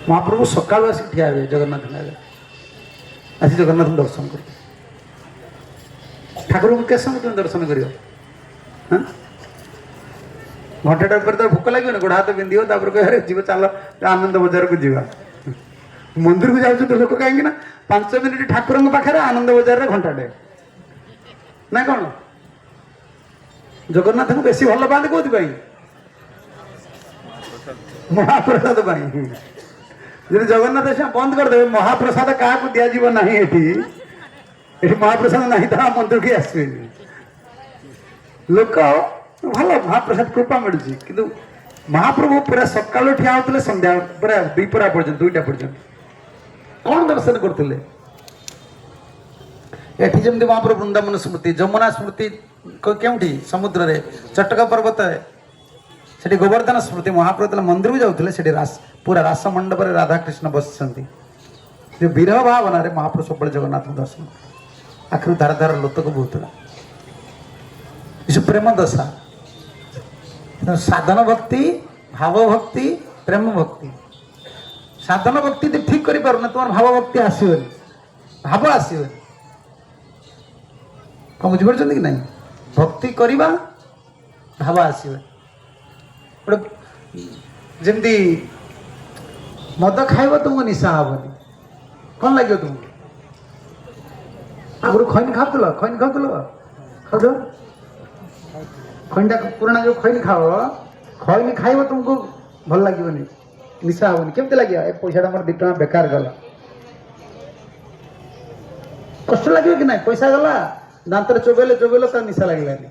महाप्रभु सकाळ आसी ठिया हुए जगन्नाथ नागे आसी जगन्नाथ दर्शन कर ठाकुर को कैसे तुम दर्शन करियो हाँ घंटाटा पर तो भोक लगे गोड़ हाथ बिंदी तापर जीव चल आनंद बजार को जीवा मंदिर को जाऊँ तो लोक कहीं 5 मिनिट ठाकुर पाखे आनंद बजार घंटाटे ना कौन जगन्नाथ को बेसी भल पाते कौन महाप्रसाद जब जगन्नाथ से बंद करदे महाप्रसाद क्या दिज्व ना ये महाप्रसाद ना तो मंदिर के आसवे लोक भल महाप्रसाद कृपा मिलूँ कि महाप्रभु पूरा सकालू ठिया होते संध्या पूरा दुईपरा पर्यटन 2टा पर्यटन कौन दर्शन करते एठी जमती महाप्रभु वृंदावन स्मृति जमुना स्मृति क्योंठी समुद्र रे चटका पर्वत से गोवर्धन स्मृति महाप्रभु मंदिर को जाते पूरा रास मंडप में राधाकृष्ण बस जो विरह भावना रे महाप्रभु सब जगन्नाथ दर्शन आखिर धार धार लोतक बहुला प्रेम दशा साधन भक्ति भाव भक्ति प्रेम भक्ति साधन भक्ति ठीक कर तुम भाव भक्ति आसोनी भाव आसोनी कौन बुझीपार कि नहीं भक्ति करवा भाव आसो जमती मद खाइब तुमको निशा हेनी कौन लगे तुमको आगु खैनी खाऊल खाऊ खैनीटा पुराना जो खैनी खाओ खैनी खाइब तुमको भल लगे निशा हेनी केमती लगे पैसा मोर 2 टଙ୍କା बेकार गला कष्ट लगे कि नहीं पैसा गला दांत चोबेले चोबेले तो निशा लगलानी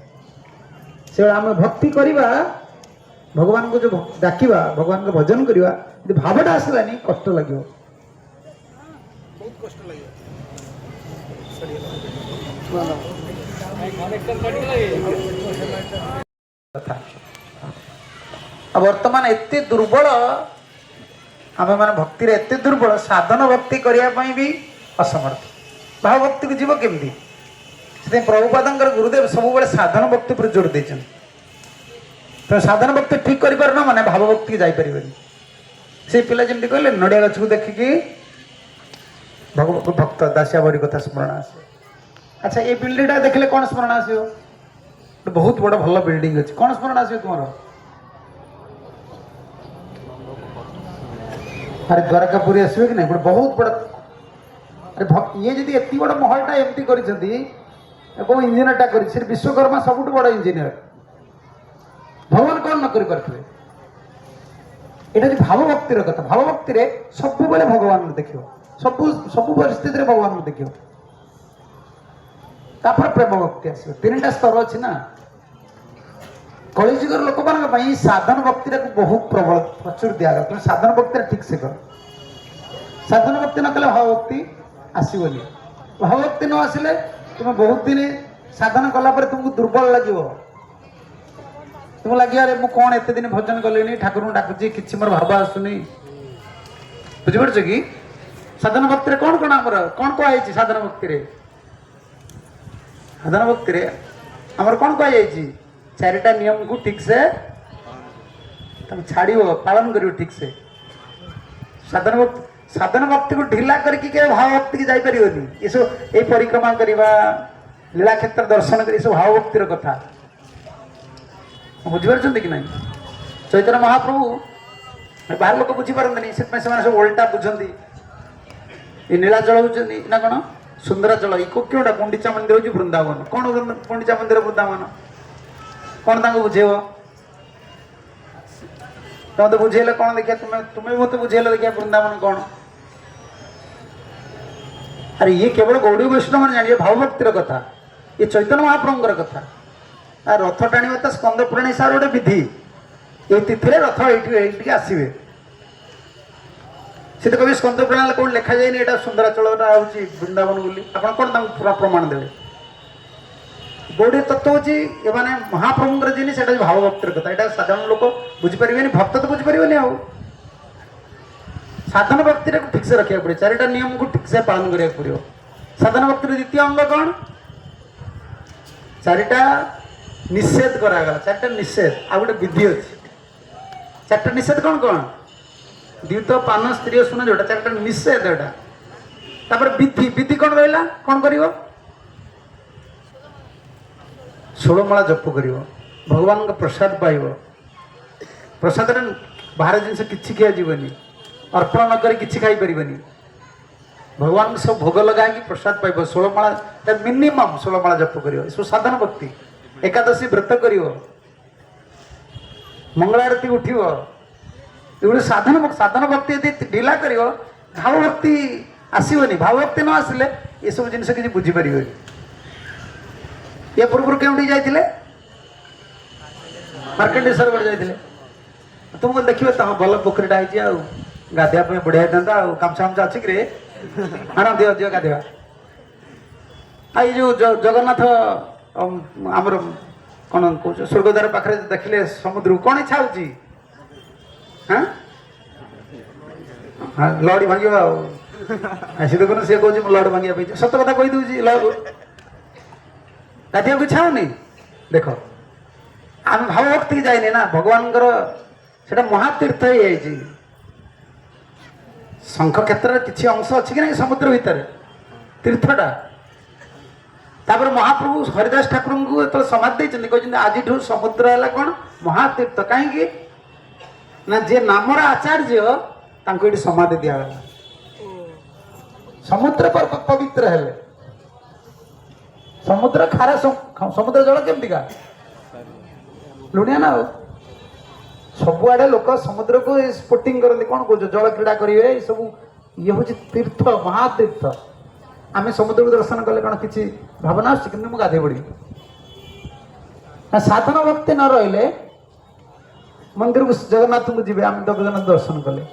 से आम भक्ति करवा भगवान को जो डाकिवा भगवान को भजन करवा भावटा आसलानी कष्ट लगे बहुत कष्ट अब वर्तमान एते दुर्बल आम मान भक्ति एते दुर्बल साधन भक्ति करने भी असमर्थ भाव भक्ति को जीव केमती से प्रभुपादंकर गुरुदेव सब साधन भक्ति पर जोर देते तो साधन भक्ति ठीक कर माने भाव भक्ति की जापर से पिला जमी कहले नड़िया गछ को देखिकी भक्त दासिया बड़ी कथा स्मरण आसे अच्छा ये बिल्डिंगटा देखले कौन स्मरण आसो बहुत बड़ा भल बिल्डिंग अच्छी कौन स्मरण आसो तुम अरे द्वारकापुरी आसो कि नहीं गोटे बहुत बड़ा अरे ये जी एत बड़ा महलटा एमती कर इंजीनियरटा कर विश्वकर्मा सबुठ बड़ इंजीनियर भगवान कौन न करें ये भाव भक्तिर कथा भाव भक्ति सब भगवान देख सब सब परिस्थिति भगवान देख प्रेम भक्ति आस 3टा स्तर अच्छी ना कलिजुगर लोक मान साधन भक्ति बहुत प्रबल प्रचुर दिगला तुम साधन भक्ति ठीक से कर साधन भक्ति न कले भाव भक्ति आसोनी भाव भक्ति न आसिले तुम बहुत दिन साधन कलापर तुमको दुर्बल लगे तुम लगे अरे मुझे कौन एत दिन भजन कले ठाकुर को डाकुची कि मोर भाव आसुनी बुझीपार कि साधन भक्ति कौन कौन आमर कौन कहुई साधन भक्ति साधन भक्ति आमर कौन कहुई 4टा नियम को ठीक से छाड़ पालन कर ठीक से साधन भक्ति को ढिला करके भाव भक्ति की जापर ये सब ये परिक्रमा करवा लीला क्षेत्र दर्शन कर सब भाव भक्तिर कथा बुझीपार कि ना चैतन्य महाप्रभु बाहर लोक बुझीपारती से सब ओल्टा बुझती ये नीलाचल होती ना कौन सुंदराचल इको क्योंटा गुंडीचा मंदिर हूँ वृंदावन कौन गुंडीचा मंदिर वृंदावन कौन ताको बुझेब तुम तो बुझेल कौन देखिए तुम्हें मत बुझेल देखिए वृंदावन कौन अरे ये केवल गौड़ी वैष्णव मैंने जानिए भाव भक्तिर कथा ये चैतन्य महाप्रभुंर कथा रथ टाणी तो स्कंद पुराण हिसाब गोटे विधि ये तिथि रथ ये आसवे से तो कभी स्कंद पुराण कौन लिखा जाए यहाँ सुंदराचल हूँ वृंदावन बोली आप पूरा प्रमाण देवे गौड़ी तत्व हूँ ये महाप्रभुंर जिनिस भाव भक्तिर कथा यहाँ साधारण लोक बुझीपारे भक्त तो बुझीपारे आ साधन भक्ति ठीक से रखा पड़े 4टा नियम को ठीक से पालन करा पड़ो साधन भक्ति द्वितीय अंग कौन 4टा निषेध करागला 4टा निषेध आ गए विधि अच्छी 4टा निषेध कौन कौन द्वित पान स्त्री सुन जोटा 4टा निषेध यहाँ विधि विधि कौन रहा कौन कर 16 माला जप कर भगवान प्रसाद पाइब प्रसाद बाहर जिन किसी खिया जीवनी अर्पण न कर किसी खाई पारिबनी भगवान को सब भोग लगा कि प्रसाद पाइब 16 माला मिनिमम 16 माला जप कर सब साधन भक्ति एकादशी व्रत कर मंगल आरती उठिव ये साधन साधन भक्ति यदि ढिला कर भाव भक्ति आसवनी भाव भक्ति न आसिले ये सब जिन किसी बुझीपर ये पूर्व क्यों जाते मार्केटेश्वर बड़े जाते तुमको देखिए तो भल पोखरीटा है गाधेवा बढ़िया था गामछा गामछा अच्छी कि हाँ दिव दिव गाधेवा आई जो जगन्नाथ आमर कौन कह स्वर्गद्वार पाखे देखिले समुद्र को कौन इच्छा होची हाँ हाँ लड़ी भांगे सी देखो सी कह लड़ भांगे सत कथा कही दूसरी गाधेवा इच्छा होनी देख आम भाव भक्ति जाइने ना भगवान से महातीर्थ हो जाए शंख क्षेत्र किसी अंश अच्छी कि ना समुद्र भितर तीर्थटा तापर महाप्रभु हरिदास ठाकुर को तो समाधि देते कहते आज समुद्र है कौन महातीर्थ कहीं ना जे नामर आचार्य तांको ये समाधि दिगला समुद्र पर पवित्र है समुद्र खारा समुद्र जल केमती लुणिया ना सबुआड़े लोक समुद्र को स्पोर्टिंग करते कौन कह जल क्रीड़ा करेंगे सब ये हूँ तीर्थ महातीर्थ आम समुद्र को दर्शन कले कौन किसी भावना आसुँच कि गाधे पड़ी साधन भक्ति न रही मंदिर को जगन्नाथ को जी आम जगन्नाथ दर्शन कले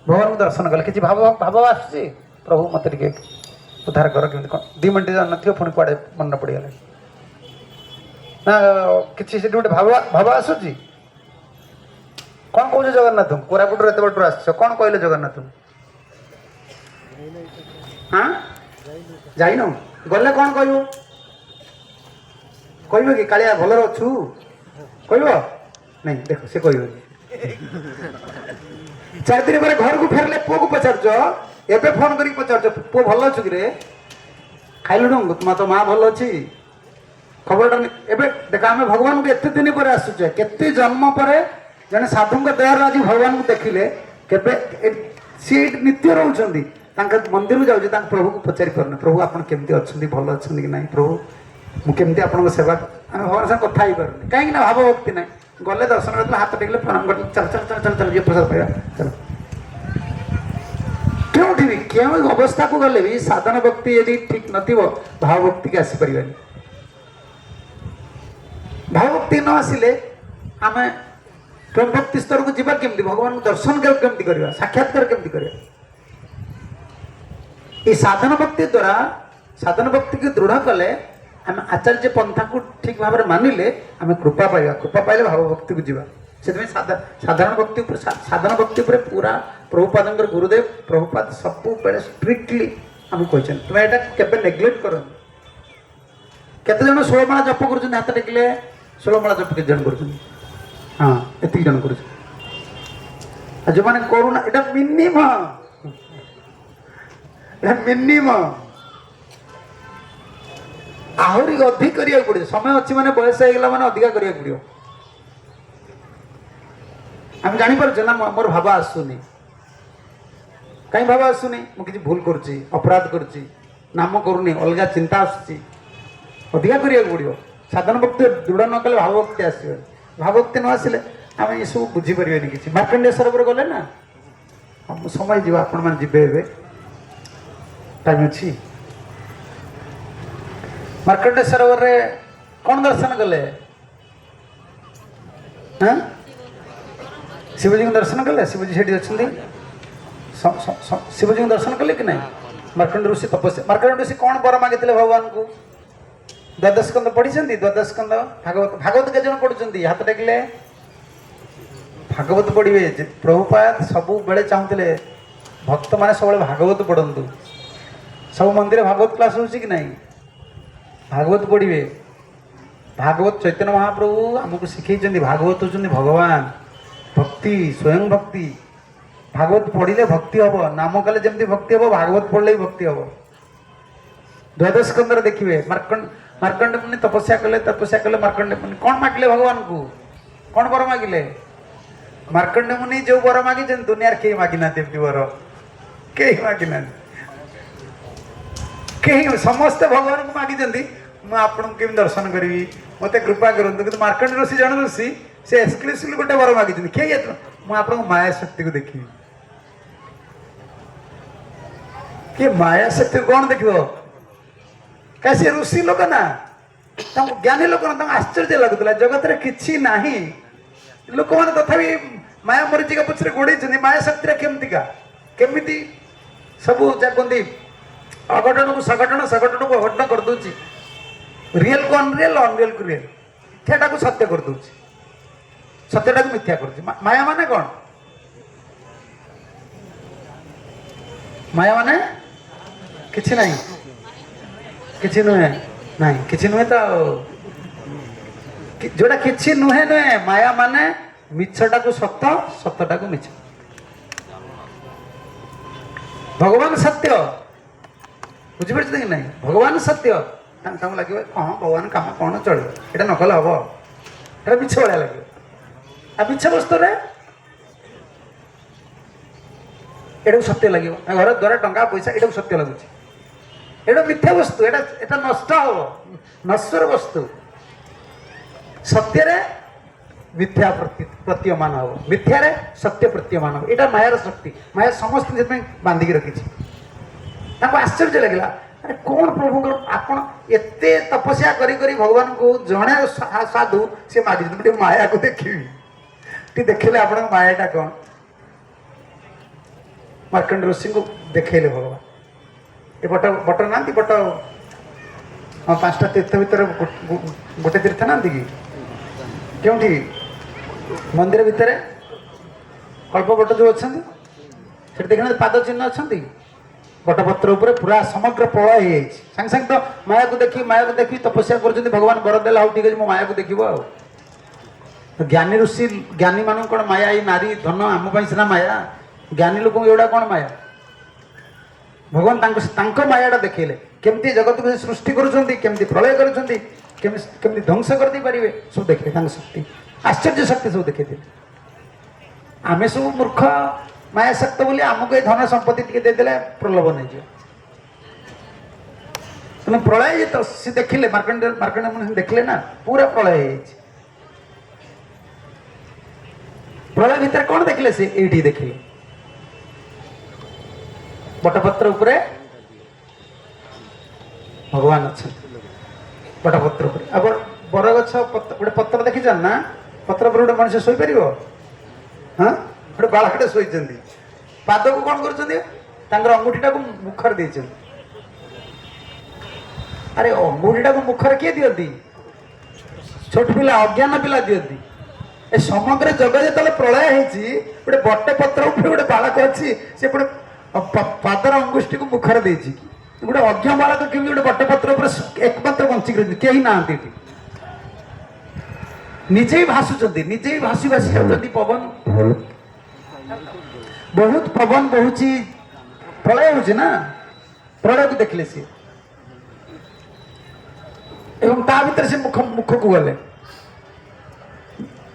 भगवान को दर्शन कले किसी भाव भाव आस प्रभु मत टे उद्धार कर कि 2 मिनट जान पुणी कड़े मन पड़गला ना किसी से गोटे भाव भाव आसूँ कौन कौन जगन्नाथ कोरापुट एत बटर आस कौन कहले जगन्नाथ हाँ जाइन गले कौन कह कि कालिया भलर अच्छु कह नहीं देख से कह 4 दिन पर घर को फेरले पुओ को पचार एबे फोन करी पचार पुओ भल अच्छु कि खाइलु तो माँ भल अच्छी खबरटा एबे देख आम भगवान को एत दिन पर आसुचे केते जन्म पर जने साधु दयार आज भगवान को देखिले केबे सी नित्य रोचंदी मंदिर को जाऊँ प्रभु को पचारि पारे प्रभु आप केमती अच्छा भल अच्छा कि ना प्रभु मुझे आपन सेवा आम भगवान साथ कथा ही पारे कहीं भाव भक्ति ना गले दर्शन करते हाथ टेकले प्रणाम कर चल चल चल चल चल ये प्रसाद पाइबा चल क्योंठि भी क्यों अवस्था को गले भी साधन भक्ति यदि ठीक नथिबो भाव भक्ति के आसी परिबानी भाव भक्ति न आसिले आम प्रेम भक्ति स्तर को जीवा केमती भगवान को दर्शन केमती करवा साक्षात्कार केमती करवा ये साधन भक्ति द्वारा साधन भक्ति को दृढ़ कले आम आचार्य पंथा को ठीक भाव में मानिले आम कृपा पाइबा कृपा पाइले भाव भक्ति को जीवा से साधारण भक्ति साधन भक्ति पूरा प्रभुपाद गुरुदेव प्रभुपाद सब बेले स्ट्रिक्टली आम कही तुम यहाँ केवे नेग्लेक्ट कर केते जन 16 माला जप कर हाथ टेकिले 16 माला जप केते जन कर हाँ एति जन कर जो मैंने करूना এটা मिनिमम आहरी अधिक करिया पड़े समय अच्छी माने बयस होगा माने अधिका करिया पड़ो आम जापर ना मोर भाव आसुनी कहीं भाव आसुनी मुझे भूल करुच्ची अपराध करुच्ची नाम करूनी अलग चिंता आसूँ अधिका करिया पड़ो साधन भक्ति दृढ़ न कले भाव भक्ति आसो भाव भक्ति न आसिले आम ये सब बुझीपर किसी मार्कंडेय पर गले ना हम समय जी आपण मैंने जी टाइम अच्छी मार्कंडेय सरोवर रे कौन दर्शन कले हाँ शिवजी को दर्शन कले शिवजी से अच्छा शिवजी को दर्शन कले कि नहीं मार्कंडेय ऋषि तपस्या मार्कंडेय ऋषि कौन वर मागिते भगवान को 12 स्कंद पढ़ी द्वादश स्कंद भागवत भागवत के जन पढ़ुं हाथ टेकिले भागवत पढ़े प्रभुपाद सब बेले चाहूले भक्त मैंने सब भागवत पढ़ु सब मंदिर भागवत क्लास हो कि नहीं भागवत पढ़े भागवत चैतन्य महाप्रभु आमको शिखई भागवत होती भगवान भक्ति स्वयं भक्ति भागवत पढ़ले भक्ति हम नाम कले जमी भक्ति हम भागवत पढ़ले भक्ति हम द्वादश स्कंदर देखिए मार्कंड मुनि तपस्या कले मार्कंड मुनि कौन मागिले भगवान को कौन वर मागिले मार्कंडे मुनि जो वर मागी दुनिया कहीं मागी ना वर कहीं मागी ना कहीं समस्ते भगवान को मागी मुझे दर्शन करी मत कृपा करूँ कि मार्कंड ऋषि जन ऋषि से एक्सक्लूसिवली गोटे वर मागी किए मुझे माया शक्ति को देखी कि माया शक्ति कौन देख कैसे ऋषि लोक ना ज्ञानी लोक ना आश्चर्य लगुला जगत रे किछि नाही लोक मैंने तथापि माया मरीचिका पछरे गोड़े माया शक्ति केमतिका केमिति सब कहते अघटन को सघटन सघटन को अघटन कर दूची रियल को अनरियल अनरियल को रियल मिथ्याटा को सत्य कर दूची सत्यटा को मिथ्या कर माया माने कौन माया माने किछि नहीं किछि नुहे नहीं किछि नुहे तो जोड़ा किछि नुहे नुहे माया माने मिछटा को सत्य सत्यटा को मिछ भगवान सत्य बुझी पार्छ कि नहीं भगवान सत्य लगे हाँ भगवान काम कौन चलो ये न कले हम ये मिछ भाया लगे आ मिछ वस्तु एटा सत्य लगे घर द्वारा टंका पैसा एटा सत्य लगुच एटा मिथ्या वस्तु एटा नष्ट हम नश्वर वस्तु सत्य मिथ्या प्रतीयमान हम मिथ्या सत्य प्रतीयमान हम यहाँ मायार शक्ति माया समस्त बांधिकी रखी आश्चर्य लगला अरे कौन प्रभु आपण एते तपस्या करी करी भगवान को जड़े साधु से मागी माया को देखी देखले आप मायाटा कौन मार्कंड ऋषि को देखले भगवान ये बट बट ना बट हाँ 5टा तीर्थ भितर गोटे तीर्थ ना कि क्योंकि मंदिर भितर कल्पवट जो अच्छा देखना पाद चिन्ह अच्छा बटपत्र उपर पूरा समग्र प्रलय हो सांगे सांगे तो माया को देखी तपस्या कर भगवान बर देला हो ठीक है मो माया को देखो ज्ञानी ऋषि ज्ञानी मान कौन माया ये नारी धन आम सीना माया ज्ञानी लोक एवढा कौन माया भगवान मायाटा देखले केमती जगत को सृष्टि करुँच प्रलय कर ध्वंस कर पारे सब देखिए शक्ति आश्चर्य शक्ति सब देखते आम सब मूर्ख माया शक्ति बोली आमको धन संपत्ति देदेले प्रलोभन हो तेना प्रलय तो सी देखिले मार्कंड मुनि देखले ना पूरा प्रलय प्रलय भितर कौन देखले से एठी देखिले बटपत्र उपरे भगवान अच्छा बटपत्र उपरे अब बरगछ गोटे पत्र देखी ना पत्र पर गोटे मनुष्य शोपार हाँ गोटे बालकटे शोचती पाद को कौन कर अंगूठीटा को मुखर दे अरे अंगूठीटा को मुखर किए दिखती छोट पिला अज्ञान पिला दिखती ए समग्र जगत जो प्रलय होती गोटे बटे पत्र उपर गोटे बालक अच्छी से पादर अंगुष्ठी को मुखर दे गोटे अज्ञ बालक केमी गोटे बटपत्र एकमात्र बंचिक कहीं ना निजे ही भाषुंट निजे ही भाषी भाषी पवन बहुत पवन बहुची प्रलय हो ना प्रलय को देखले सी एवं ता भीतर से मुख मुख को गले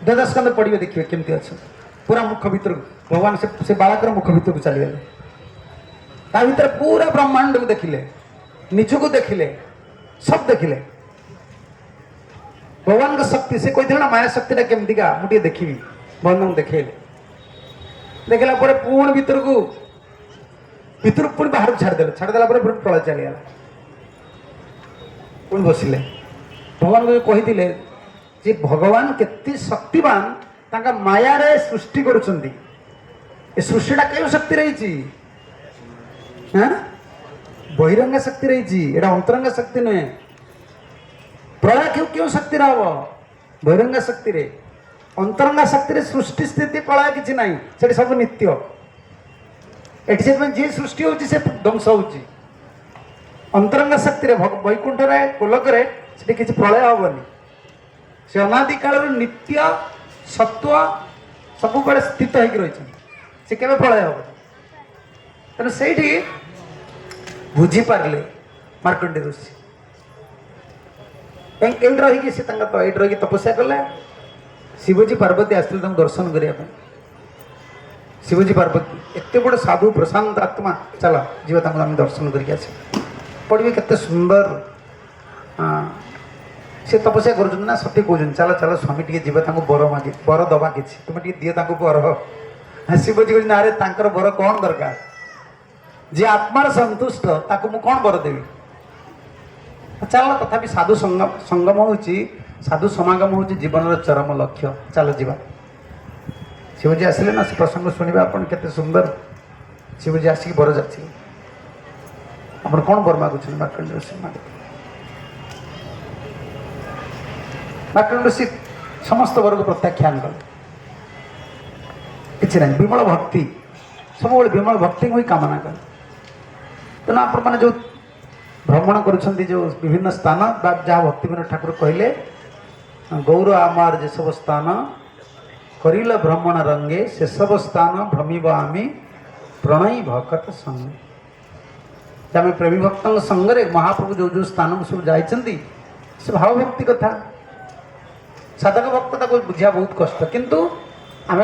10 स्कंद पढ़िए देखिए केमती अच्छा पूरा मुख भीतर भगवान से बालक मुख भीतर को चली गले ता भीतर पूरा ब्रह्मांड को देखिले निज को देखिले सब देखिले भगवान का शक्ति से कोई ना माया शक्ति केमतीका मुझे देखी भगवान देखेले देखला पुणी भीतर पुणी बाहर छाड़देला प्रलय चलीगला पुणी बसिले भगवान को कही जे भगवान केते शक्तिवान तांका माया रे सृष्टि करुछंती ए सृष्टिटा केउ शक्ति रही हाँ बहिरंग शक्ति रही एटा अंतरंग शक्ति नुहे प्रलय क्यों क्यों शक्ति हम बहिरंग शक्ति रे अंतरंग शक्ति रे सृष्टि स्थिति प्रलय किसी ना से सब नित्य एटी जी सृष्टि होची से ध्वंस होची अंतरंग शक्ति रे वैकुंठ रे गोलक रे से किसी प्रलय हेनी से अनादि काल नित्य सत्व सब बड़े स्थित होकर रही से केवे प्रलय हम तेना से बुझीपारे मार्कंडे ऋषि रही तपस्या कले शिवजी पार्वती आसते दर्शन करने शिवजी पार्वती एत बड़ साधु प्रशांत आत्मा चल जीवा आम दर्शन करके आस पढ़े केते सुंदर से तपस्या कर सती कहते चल चल स्वामी टे जी बर मागे बर दबा कि तुम टे दिए बर शिवजी कहते अरे तांकर बर कौन दरकार जी आत्मार संतुष्ट ताकू मु कौन बर देवी चल तथापि साधु संगम हो साधु समागम हो जीवन चरम लक्ष्य चल जीवा शिवजी आसिले ना से प्रसंग शुणा आप केते सुंदर शिवजी आसिक बर जाती आप कौन बर मागुच मार्कंड ऋषि मार्कंड ऋषि समस्त बर को प्रत्याख्यान कले कि ना विमल भक्ति सब विमल भक्ति ही कामना कले तेना आप जो भ्रमण कर जो विभिन्न स्थान जहाँ भक्तिविनोद ठाकुर कहले गौर आमार जे सब स्थान करिल भ्रमण रंगे से सब स्थान भ्रमिब आमी प्रणयी भक्त संग आम प्रेमी भक्त संगे महाप्रभु जो जो स्थान को सब जाइछंती से भावभक्ति कथा साधक भक्त को बुझा बहुत कष्ट किंतु आम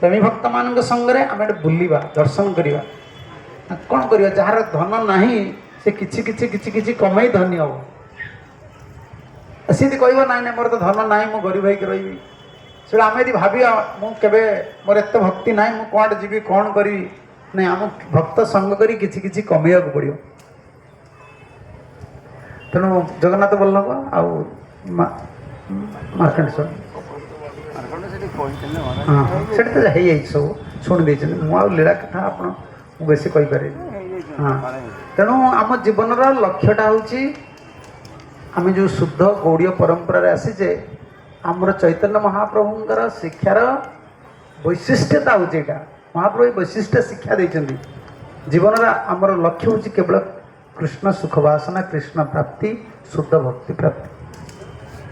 प्रेमी भक्त मान संगे आम बुलवा दर्शन करवा कौन करवा जार धन नहीं से किछि किछि किछि किछि कमाई धनी हम सी कह ना मोर तो धन ना मु गरीब होकर रही से आम यदि भाविया मुझे मोर एत भक्ति ना मुझे कौन जी कौन करी नहीं आम भक्त संग करी किछि किछि कमेया को पड़ो तेणु जगन्नाथ बल्लभ आउ मार्कंड स्वामी हाँ से सब शुणी मुझे लीला कथा आप बेस कहीपर हाँ तेणु आम जीवन लक्ष्यटा हूँ आम जो शुद्ध गौड़ीय परंपरा आसीचे आमर चैतन्य महाप्रभुंर शिक्षार वैशिष्ट्यता हूँ यहाँ महाप्रभु वैशिष्ट्य शिक्षा देते जीवन आमर लक्ष्य हूँ केवल कृष्ण सुखवासना कृष्ण प्राप्ति शुद्ध भक्ति प्राप्ति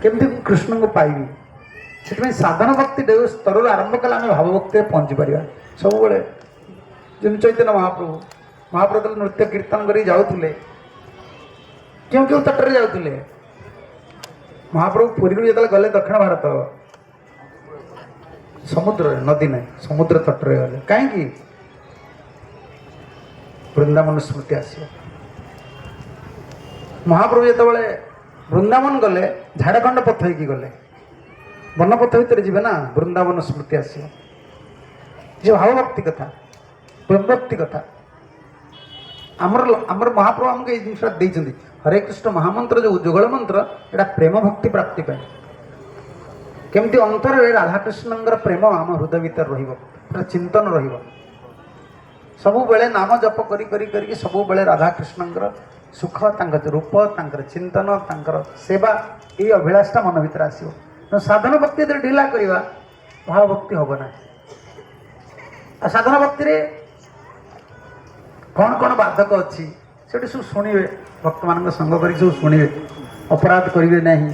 केमती कृष्ण को पाइबी से साधन भक्ति देव स्तर आरंभ कले आम भाव भक्ति पहुँची पार सब जमी चैतन्य महाप्रभु महाप्रभु नृत्य कीर्तन कर जाऊे क्यों क्यों तटरे जाऊे महाप्रभु पुरी जो गले दक्षिण भारत समुद्र नदी ना समुद्र तटरे गले कहीं वृंदावन स्मृति आस महाप्रभु जो वृंदावन गले झाड़खंड पथ हो गले वन पथ भितर जी ना वृंदावन स्मृति आस भावभक्ति कथा प्रेमभक्ति कथा आमर महाप्रभु आमको ये जिनसा देते हरे कृष्ण महामंत्र जो जुगल मंत्र यहाँ प्रेम भक्ति प्राप्ति केमती अंतर राधाकृष्ण प्रेम आम हृदय भीतर रहा चिंतन सब बेले नाम जप करी सब बेले राधाकृष्ण सुख रूप चिंतन सेवा ये अभिलाषा मन भीतर आसो साधन भक्ति ढिला करवा भाव भक्ति हम ना साधन भक्ति कौन कौन बाधक अच्छी से सब शुणे भक्त मान संग कर सब शुणे अपराध करेंगे नहीं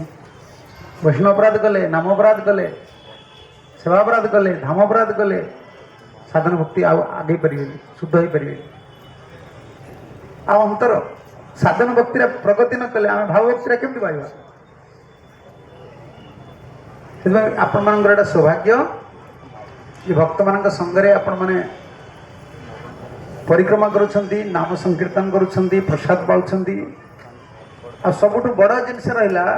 वैष्णव अपराध कले नाम अपराध कले सेवा अपराध कले धाम अपराध कले साधन भक्ति आगे पारे शुद्ध हो पारे अंतर साधन भक्ति प्रगति न कले आम भाव भक्ति केमती पाइबा से आपण मान सौभाग्य ये भक्त मान संगे आपण मैंने परिक्रमा करुछंती नाम संकीर्तन करुछंती प्रसाद पाउछंती आ सबुठ बड़ जिनस रहा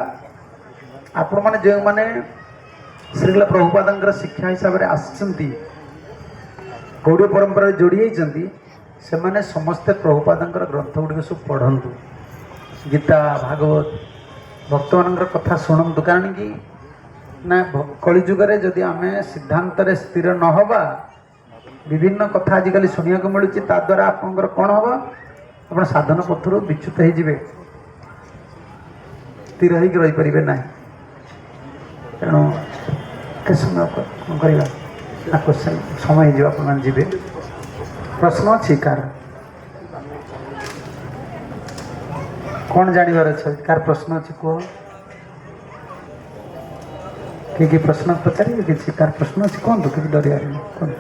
आपण मैंने जो मैंने श्रीला प्रभुपाद शिक्षा हिसाब से आसचंती गौड़ परंपरा जोड़ी होती से मैंने समस्ते प्रभुपाद ग्रंथ गुड़िक सब पढ़तु गीता भागवत भक्त मान कथा शुणु कारण कि ना कलिजुगे जदि आम सिद्धांत स्थिर न हवा विभिन्न कथा आजिकल शुणा को मिलूँ द्वारा आपंकर कौन हम आप साधन पथर विच्युत हो स्थिर होपारे ना तेणु के समय कौन करवा क्वेश्चन समय हो आप प्रश्न अच्छी कार कौन जानवर अच्छे कार प्रश्न अच्छी कह कि प्रश्न पचारे कि कार प्रश्न अच्छी कहतु कि डर कौन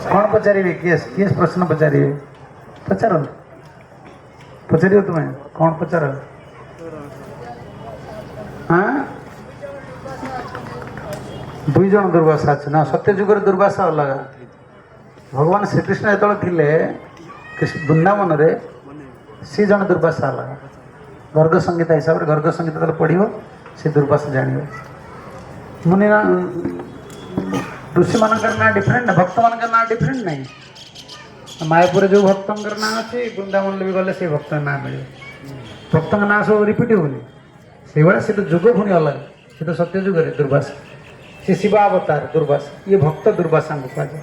कौन पचारे किए प्रश्न पचारे पचार पचार तुम्हें कौन पचार हाँ दुई जन दुर्वासा अच्छे ना सत्य जुगर दुर्वासा अलग भगवान श्रीकृष्ण जो थे वृंदावन में सी जन दुर्वासा अलग गर्ग संहिता हिसाब से गर्ग संहिता जो पढ़ो से दुर्वासा जान मुनि ऋषि मान ना डिफरेंट भक्त मान ना डिफरेंट नहीं मायापुर जो भक्त ना अच्छे वृंदावन भी गले से भक्त ना मिले भक्त ना सब रिपीट होनी से भाई से तो जुग पुणी अलग से तो सत्य जुग दुर्वासा से शिवा अवतार दुर्वासा ये भक्त दुर्वासा को कहा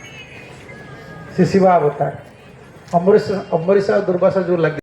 से शिवा अवतार अम्बरीश और दुर्वासा जो लगे